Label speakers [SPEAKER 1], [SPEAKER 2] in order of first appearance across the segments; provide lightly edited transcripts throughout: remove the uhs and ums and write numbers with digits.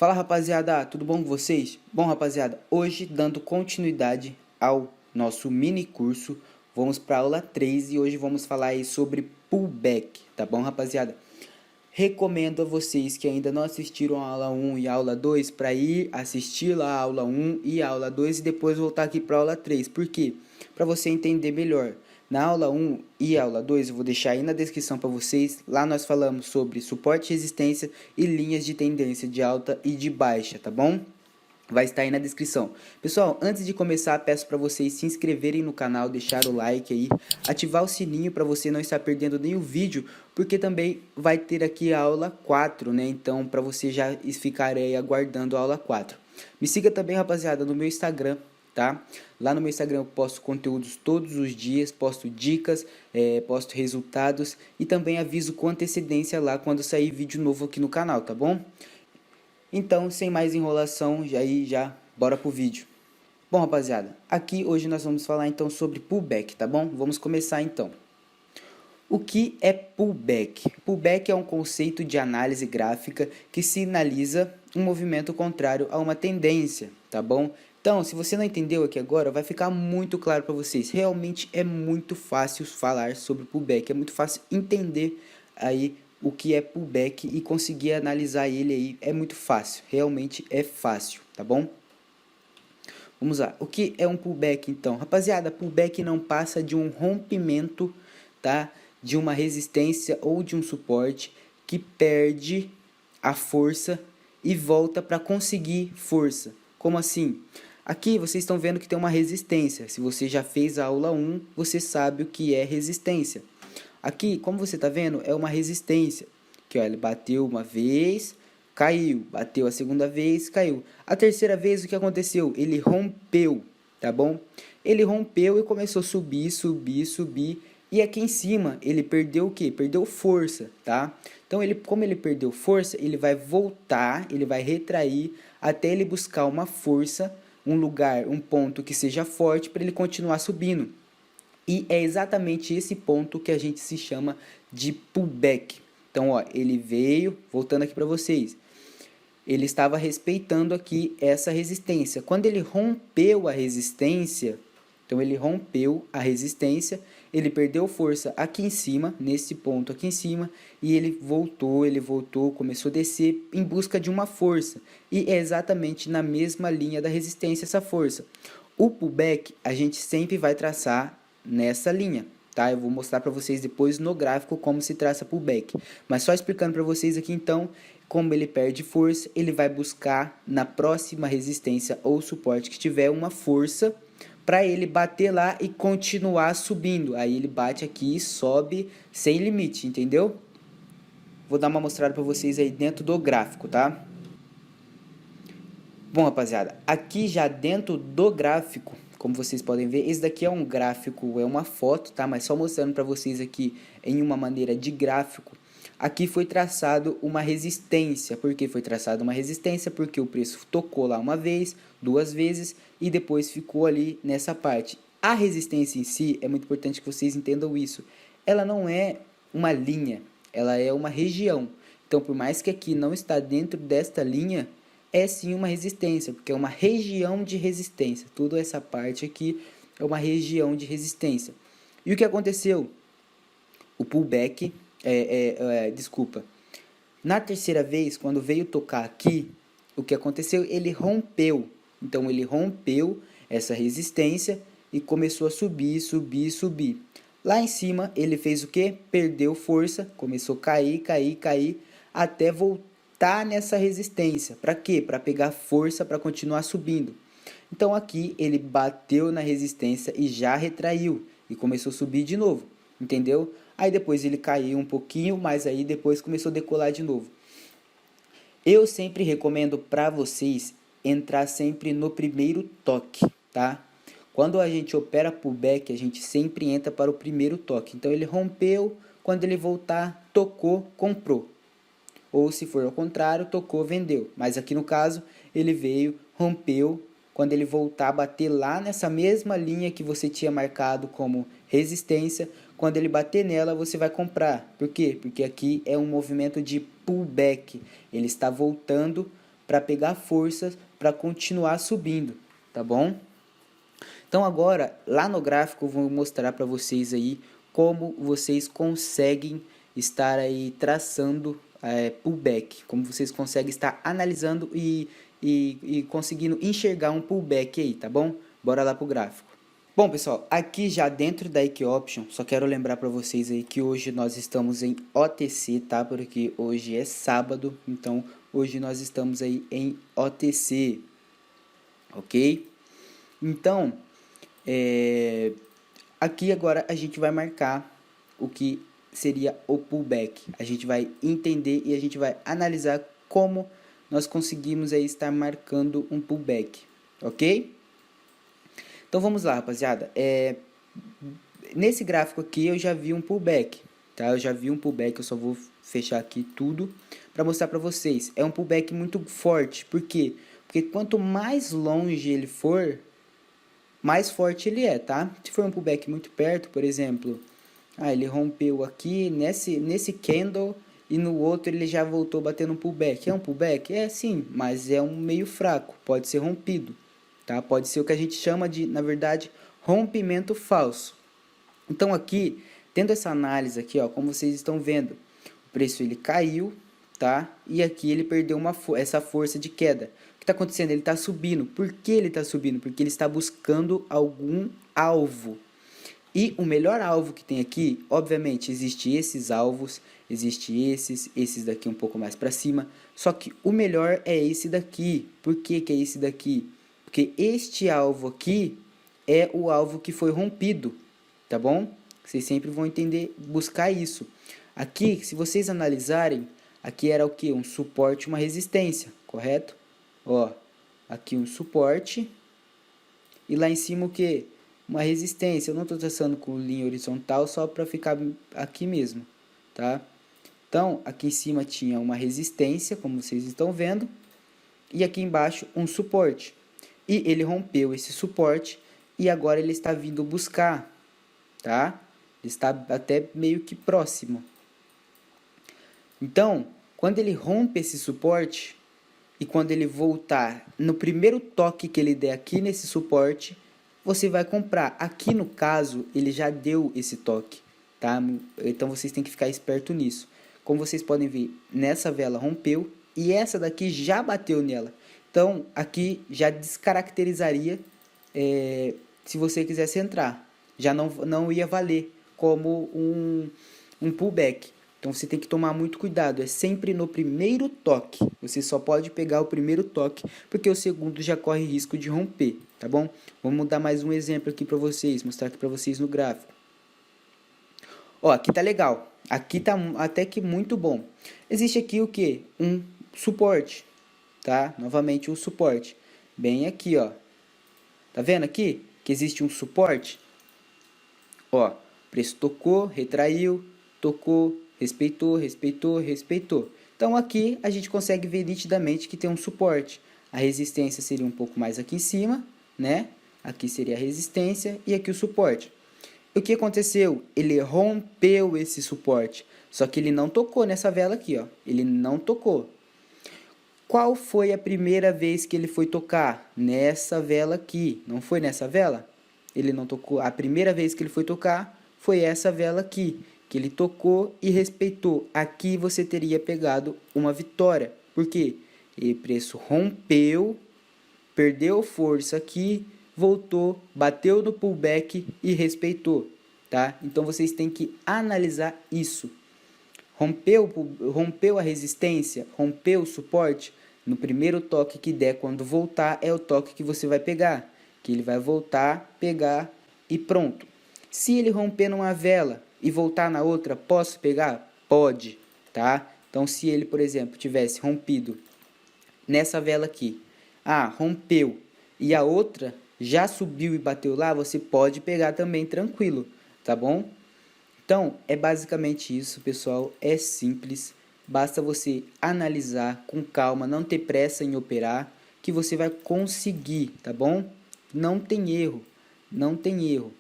[SPEAKER 1] Fala rapaziada, tudo bom com vocês? Bom rapaziada, hoje dando continuidade ao nosso mini curso, vamos para a aula 3 e hoje vamos falar aí sobre pullback, tá bom rapaziada? Recomendo a vocês que ainda não assistiram a aula 1 e a aula 2 para ir assistir lá a aula 1 e a aula 2 e depois voltar aqui para a aula 3, por quê? Para você entender melhor. Na aula 1 e aula 2 eu vou deixar aí na descrição para vocês. Lá nós falamos sobre suporte, resistência e linhas de tendência de alta e de baixa, tá bom? Vai estar aí na descrição. Pessoal, antes de começar, peço para vocês se inscreverem no canal, deixar o like aí, ativar o sininho para você não estar perdendo nenhum vídeo, porque também vai ter aqui a aula 4, né? Então, para você já ficar aí aguardando a aula 4. Me siga também, rapaziada, no meu Instagram, tá? Lá no meu Instagram eu posto conteúdos todos os dias, posto dicas, posto resultados e também aviso com antecedência lá quando sair vídeo novo aqui no canal, tá bom? Então, sem mais enrolação, já bora pro vídeo. Bom, rapaziada, aqui hoje nós vamos falar então sobre pullback, tá bom? Vamos começar então. O que é pullback? Pullback é um conceito de análise gráfica que sinaliza um movimento contrário a uma tendência, tá bom? Então, se você não entendeu aqui agora, vai ficar muito claro para vocês. Realmente é muito fácil falar sobre pullback, é muito fácil entender aí o que é pullback e conseguir analisar ele aí é muito fácil, realmente é fácil, tá bom? Vamos lá, o que é um pullback então? Rapaziada, pullback não passa de um rompimento, tá? De uma resistência ou de um suporte que perde a força e volta para conseguir força. Como assim? Aqui vocês estão vendo que tem uma resistência. Se você já fez a aula 1, você sabe o que é resistência. Aqui, como você está vendo, é uma resistência. Que ó, ele bateu uma vez, caiu. Bateu a segunda vez, caiu. A terceira vez, o que aconteceu? Ele rompeu, tá bom? Ele rompeu e começou a subir, subir, subir. E aqui em cima, ele perdeu o quê? Perdeu força, tá? Então, como ele perdeu força, ele vai voltar, ele vai retrair até ele buscar uma força, um lugar, um ponto que seja forte para ele continuar subindo. E é exatamente esse ponto que a gente se chama de pullback. Então, ó, ele veio, voltando aqui para vocês, ele estava respeitando aqui essa resistência. Quando ele rompeu a resistência, então ele rompeu a resistência, ele perdeu força aqui em cima, nesse ponto aqui em cima, e ele voltou, começou a descer em busca de uma força. E é exatamente na mesma linha da resistência essa força. O pullback a gente sempre vai traçar nessa linha, tá? Eu vou mostrar para vocês depois no gráfico como se traça pullback. Mas só explicando para vocês aqui então, como ele perde força, ele vai buscar na próxima resistência ou suporte que tiver uma força para ele bater lá e continuar subindo. Aí ele bate aqui e sobe sem limite, entendeu? Vou dar uma mostrada para vocês aí dentro do gráfico, tá? Bom, rapaziada, aqui já dentro do gráfico, como vocês podem ver, esse daqui é um gráfico, é uma foto, tá? Mas só mostrando para vocês aqui em uma maneira de gráfico. Aqui foi traçado uma resistência. Por que foi traçado uma resistência? Porque o preço tocou lá uma vez, duas vezes e depois ficou ali nessa parte. A resistência em si, é muito importante que vocês entendam isso. Ela não é uma linha, ela é uma região. Então, por mais que aqui não está dentro desta linha, é sim uma resistência, porque é uma região de resistência. Toda essa parte aqui é uma região de resistência. E o que aconteceu? O pullback, desculpa, na terceira vez, quando veio tocar aqui, o que aconteceu? Ele rompeu. Então, ele rompeu essa resistência e começou a subir, subir, subir. Lá em cima, ele fez o quê? Perdeu força, começou a cair, cair, cair, até voltar nessa resistência. Para quê? Para pegar força para continuar subindo. Então aqui ele bateu na resistência e já retraiu e começou a subir de novo, entendeu? Aí depois ele caiu um pouquinho, mas aí depois começou a decolar de novo. Eu sempre recomendo para vocês entrar sempre no primeiro toque, tá? Quando a gente opera pullback, a gente sempre entra para o primeiro toque. Então ele rompeu, quando ele voltar, tocou, comprou. Ou se for ao contrário, tocou, vendeu. Mas aqui no caso, ele veio, rompeu. Quando ele voltar a bater lá nessa mesma linha que você tinha marcado como resistência, quando ele bater nela, você vai comprar. Por quê? Porque aqui é um movimento de pullback. Ele está voltando para pegar forças para continuar subindo, tá bom? Então agora, lá no gráfico, eu vou mostrar para vocês aí como vocês conseguem estar aí traçando pullback, como vocês conseguem estar analisando e conseguindo enxergar um pullback aí, tá bom? Bora lá pro gráfico. Bom, pessoal, aqui já dentro da Equioption, só quero lembrar para vocês aí que hoje nós estamos em OTC, tá? Porque hoje é sábado, então hoje nós estamos aí em OTC, ok? Então, aqui agora a gente vai marcar o que seria o pullback. A gente vai entender e a gente vai analisar como nós conseguimos aí estar marcando um pullback, ok? Então vamos lá, rapaziada. Nesse gráfico aqui eu já vi um pullback, tá? Eu já vi um pullback, eu só vou fechar aqui tudo para mostrar para vocês. É um pullback muito forte, por quê? Porque quanto mais longe ele for, mais forte ele é, tá? Se for um pullback muito perto, por exemplo, ele rompeu aqui nesse candle e no outro ele já voltou batendo um pullback. É um pullback? É sim, mas é um meio fraco, pode ser rompido, tá? Pode ser o que a gente chama de, na verdade, rompimento falso. Então aqui, tendo essa análise aqui, ó, como vocês estão vendo, o preço ele caiu, tá? E aqui ele perdeu essa força de queda. O que está acontecendo? Ele está subindo. Por que ele está subindo? Porque ele está buscando algum alvo. E o melhor alvo que tem aqui, obviamente, existe esses alvos, existe esses daqui um pouco mais para cima. Só que o melhor é esse daqui. Por que que é esse daqui? Porque este alvo aqui é o alvo que foi rompido, tá bom? Vocês sempre vão entender, buscar isso. Aqui, se vocês analisarem, aqui era o que? Um suporte, uma resistência, correto? Ó, aqui um suporte e lá em cima o que? Uma resistência. Eu não estou traçando com linha horizontal só para ficar aqui mesmo, tá? Então, aqui em cima tinha uma resistência, como vocês estão vendo, e aqui embaixo um suporte. E ele rompeu esse suporte e agora ele está vindo buscar, tá? Ele está até meio que próximo. Então, quando ele rompe esse suporte e quando ele voltar no primeiro toque que ele der aqui nesse suporte, você vai comprar. Aqui no caso, ele já deu esse toque, tá? Então vocês têm que ficar esperto nisso. Como vocês podem ver, nessa vela rompeu e essa daqui já bateu nela. Então, aqui já descaracterizaria se você quisesse entrar. Já não ia valer como um pullback. Então, você tem que tomar muito cuidado. É sempre no primeiro toque. Você só pode pegar o primeiro toque, porque o segundo já corre risco de romper, tá bom? Vamos dar mais um exemplo aqui para vocês, mostrar aqui para vocês no gráfico. Ó, aqui tá legal. Aqui tá até que muito bom. Existe aqui o que? Um suporte, tá? Novamente um suporte. Bem aqui, ó. Tá vendo aqui que existe um suporte? Ó, o preço tocou, retraiu, tocou, respeitou, respeitou, respeitou. Então aqui a gente consegue ver nitidamente que tem um suporte. A resistência seria um pouco mais aqui em cima, né? Aqui seria a resistência e aqui o suporte. O que aconteceu? Ele rompeu esse suporte, só que ele não tocou nessa vela aqui, ó. Ele não tocou. Qual foi a primeira vez que ele foi tocar? Nessa vela aqui. Não foi nessa vela? Ele não tocou. A primeira vez que ele foi tocar foi essa vela aqui, que ele tocou e respeitou. Aqui você teria pegado uma vitória. Por quê? O preço rompeu, perdeu força aqui, voltou, bateu no pullback e respeitou, tá? Então vocês têm que analisar isso. Rompeu a resistência, rompeu o suporte, no primeiro toque que der quando voltar é o toque que você vai pegar, que ele vai voltar, pegar e pronto. Se ele romper numa vela e voltar na outra, posso pegar? Pode, tá? Então se ele, por exemplo, tivesse rompido nessa vela aqui, rompeu e a outra já subiu e bateu lá, você pode pegar também tranquilo, tá bom? Então, é basicamente isso, pessoal, é simples, basta você analisar com calma, não ter pressa em operar, que você vai conseguir, tá bom? Não tem erro, não tem erro.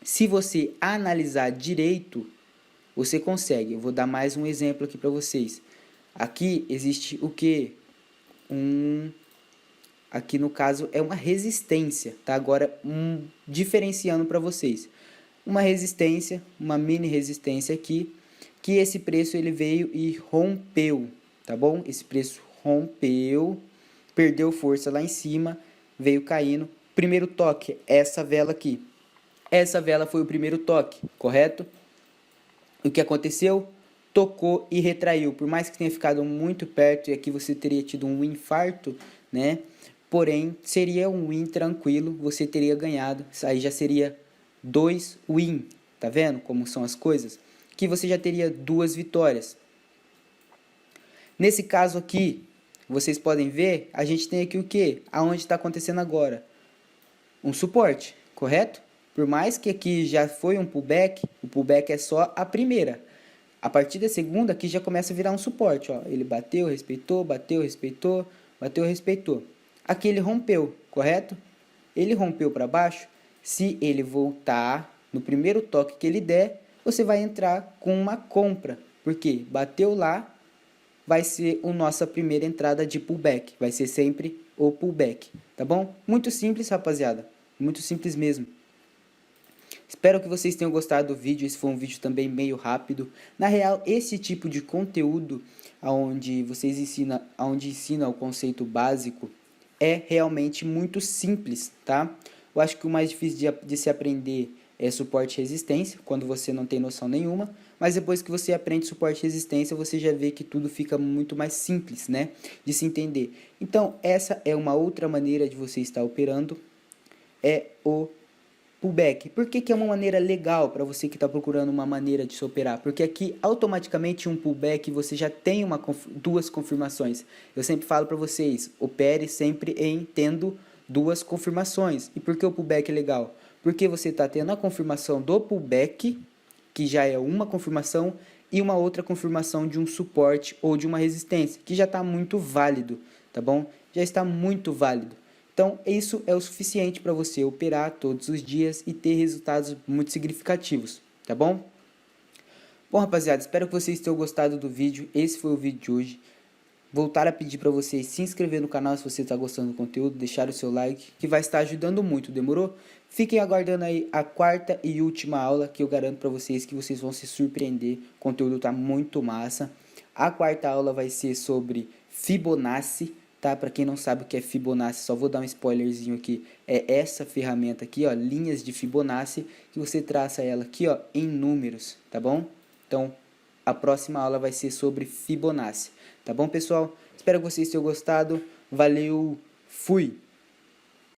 [SPEAKER 1] Se você analisar direito, você consegue. Eu vou dar mais um exemplo aqui para vocês. Aqui existe o que? aqui no caso é uma resistência, tá? Agora, diferenciando para vocês. Uma resistência, uma mini resistência aqui, que esse preço ele veio e rompeu, tá bom? Esse preço rompeu, perdeu força lá em cima, veio caindo. Primeiro toque, essa vela aqui. Essa vela foi o primeiro toque, correto? O que aconteceu? Tocou e retraiu. Por mais que tenha ficado muito perto e aqui você teria tido um infarto, né? Porém, seria um win tranquilo, você teria ganhado. Isso aí já seria 2 win, tá vendo como são as coisas? Que você já teria 2 vitórias. Nesse caso aqui, vocês podem ver, a gente tem aqui o que? Aonde está acontecendo agora? Um suporte, correto? Por mais que aqui já foi um pullback, o pullback é só a primeira. A partir da segunda, aqui já começa a virar um suporte, ó. Ele bateu, respeitou, bateu, respeitou, bateu, respeitou. Aqui ele rompeu, correto? Ele rompeu para baixo. Se ele voltar no primeiro toque que ele der, você vai entrar com uma compra. Porque bateu lá, vai ser a nossa primeira entrada de pullback. Vai ser sempre o pullback, tá bom? Muito simples, rapaziada. Muito simples mesmo. Espero que vocês tenham gostado do vídeo. Esse foi um vídeo também meio rápido. Na real, esse tipo de conteúdo onde vocês ensinam o conceito básico é realmente muito simples, tá? Eu acho que o mais difícil de se aprender é suporte e resistência, quando você não tem noção nenhuma, mas depois que você aprende suporte e resistência, você já vê que tudo fica muito mais simples, né, de se entender. Então, essa é uma outra maneira de você estar operando, é o pullback. Por que é uma maneira legal para você que está procurando uma maneira de se operar? Porque aqui, automaticamente, um pullback, você já tem duas confirmações. Eu sempre falo para vocês, opere sempre em tendo duas confirmações. E por que o pullback é legal? Porque você está tendo a confirmação do pullback, que já é uma confirmação, e uma outra confirmação de um suporte ou de uma resistência, que já está muito válido, tá bom? Já está muito válido. Então, isso é o suficiente para você operar todos os dias e ter resultados muito significativos, tá bom? Bom, rapaziada, espero que vocês tenham gostado do vídeo. Esse foi o vídeo de hoje. Voltar a pedir para vocês se inscrever no canal se você está gostando do conteúdo, deixar o seu like, que vai estar ajudando muito, demorou? Fiquem aguardando aí a quarta e última aula, que eu garanto para vocês que vocês vão se surpreender. O conteúdo está muito massa. A quarta aula vai ser sobre Fibonacci, tá? Para quem não sabe o que é Fibonacci, só vou dar um spoilerzinho aqui. É essa ferramenta aqui, ó, linhas de Fibonacci, que você traça ela aqui, ó, em números, tá bom? Então, a próxima aula vai ser sobre Fibonacci. Tá bom, pessoal? Espero que vocês tenham gostado. Valeu, fui!